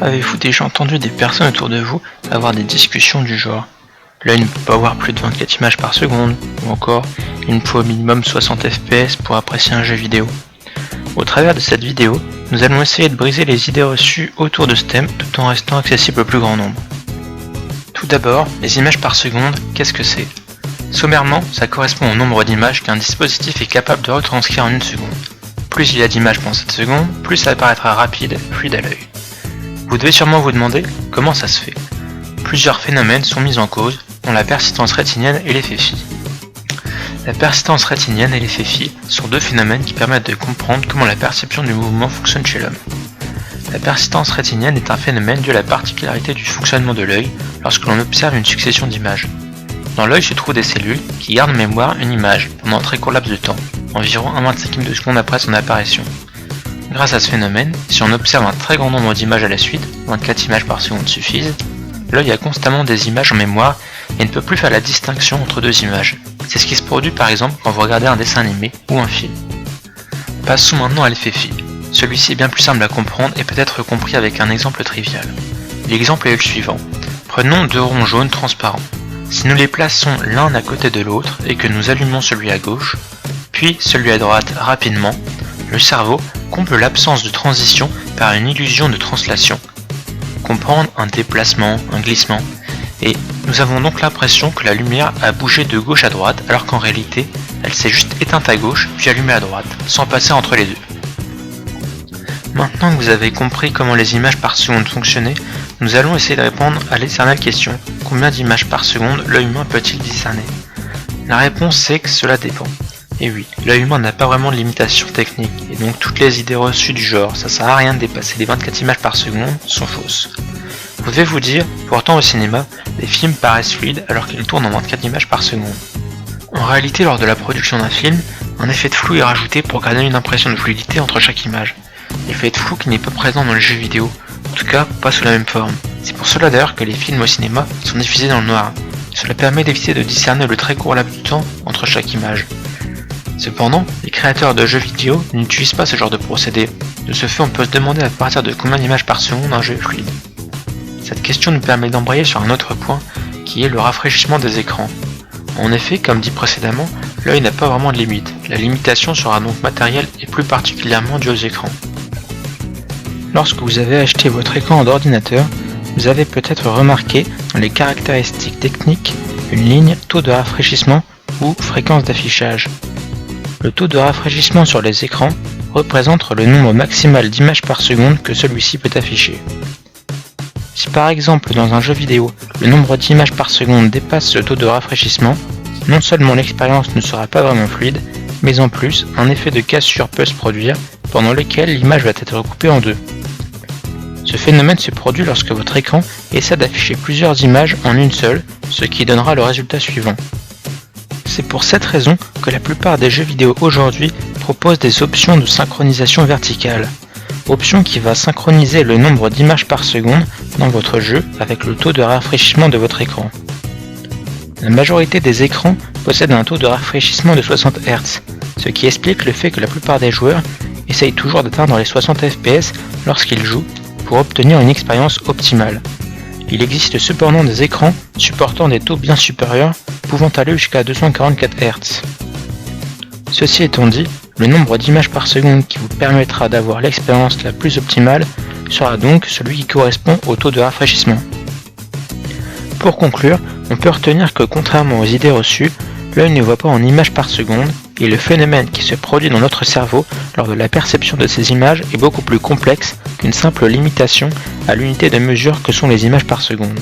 Avez-vous déjà entendu des personnes autour de vous avoir des discussions du genre l'œil ne peut pas voir plus de 24 images par seconde, ou encore il nous faut au minimum 60 fps pour apprécier un jeu vidéo. Au travers de cette vidéo, nous allons essayer de briser les idées reçues autour de ce thème tout en restant accessible au plus grand nombre. Tout d'abord, les images par seconde, qu'est-ce que c'est ? Sommairement, ça correspond au nombre d'images qu'un dispositif est capable de retranscrire en une seconde. Plus il y a d'images pendant cette seconde, plus ça paraîtra rapide, fluide à l'œil. Vous devez sûrement vous demander comment ça se fait. Plusieurs phénomènes sont mis en cause, dont la persistance rétinienne et l'effet Phi. La persistance rétinienne et l'effet Phi sont deux phénomènes qui permettent de comprendre comment la perception du mouvement fonctionne chez l'homme. La persistance rétinienne est un phénomène dû à la particularité du fonctionnement de l'œil lorsque l'on observe une succession d'images. Dans l'œil se trouvent des cellules qui gardent en mémoire une image pendant un très court laps de temps, environ 1/25 de seconde après son apparition. Grâce à ce phénomène, si on observe un très grand nombre d'images à la suite, 24 images par seconde suffisent, l'œil a constamment des images en mémoire et ne peut plus faire la distinction entre deux images. C'est ce qui se produit par exemple quand vous regardez un dessin animé ou un film. Passons maintenant à l'effet Phi. Celui-ci est bien plus simple à comprendre et peut être compris avec un exemple trivial. L'exemple est le suivant. Prenons deux ronds jaunes transparents. Si nous les plaçons l'un à côté de l'autre et que nous allumons celui à gauche, puis celui à droite rapidement, le cerveau comble l'absence de transition par une illusion de translation. Comprendre un déplacement, un glissement, et nous avons donc l'impression que la lumière a bougé de gauche à droite alors qu'en réalité, elle s'est juste éteinte à gauche puis allumée à droite, sans passer entre les deux. Maintenant que vous avez compris comment les images par seconde fonctionnaient, nous allons essayer de répondre à l'éternelle question: combien d'images par seconde l'œil humain peut-il discerner ? La réponse c'est que cela dépend. Et oui, l'œil humain n'a pas vraiment de limitation technique, et donc toutes les idées reçues du genre ça sert à rien de dépasser les 24 images par seconde sont fausses. Vous devez vous dire, pourtant au cinéma, les films paraissent fluides alors qu'ils tournent en 24 images par seconde. En réalité, lors de la production d'un film, un effet de flou est rajouté pour garder une impression de fluidité entre chaque image. L'effet de flou qui n'est pas présent dans les jeux vidéo, en tout cas pas sous la même forme. C'est pour cela d'ailleurs que les films au cinéma sont diffusés dans le noir. Cela permet d'éviter de discerner le très court laps de temps entre chaque image. Cependant, les créateurs de jeux vidéo n'utilisent pas ce genre de procédé. De ce fait, on peut se demander à partir de combien d'images par seconde un jeu est fluide. Cette question nous permet d'embrayer sur un autre point, qui est le rafraîchissement des écrans. En effet, comme dit précédemment, l'œil n'a pas vraiment de limite. La limitation sera donc matérielle et plus particulièrement due aux écrans. Lorsque vous avez acheté votre écran d'ordinateur, vous avez peut-être remarqué dans les caractéristiques techniques une ligne taux de rafraîchissement ou fréquence d'affichage. Le taux de rafraîchissement sur les écrans représente le nombre maximal d'images par seconde que celui-ci peut afficher. Si par exemple dans un jeu vidéo, le nombre d'images par seconde dépasse ce taux de rafraîchissement, non seulement l'expérience ne sera pas vraiment fluide, mais en plus un effet de cassure peut se produire pendant lequel l'image va être coupée en deux. Ce phénomène se produit lorsque votre écran essaie d'afficher plusieurs images en une seule, ce qui donnera le résultat suivant. C'est pour cette raison que la plupart des jeux vidéo aujourd'hui proposent des options de synchronisation verticale. Option qui va synchroniser le nombre d'images par seconde dans votre jeu avec le taux de rafraîchissement de votre écran. La majorité des écrans possèdent un taux de rafraîchissement de 60 Hz, ce qui explique le fait que la plupart des joueurs essayent toujours d'atteindre les 60 fps lorsqu'ils jouent pour obtenir une expérience optimale. Il existe cependant des écrans supportant des taux bien supérieurs, pouvant aller jusqu'à 244 Hz. Ceci étant dit, le nombre d'images par seconde qui vous permettra d'avoir l'expérience la plus optimale sera donc celui qui correspond au taux de rafraîchissement. Pour conclure, on peut retenir que contrairement aux idées reçues, l'œil ne voit pas en images par seconde et le phénomène qui se produit dans notre cerveau lors de la perception de ces images est beaucoup plus complexe qu'une simple limitation à l'unité de mesure que sont les images par seconde.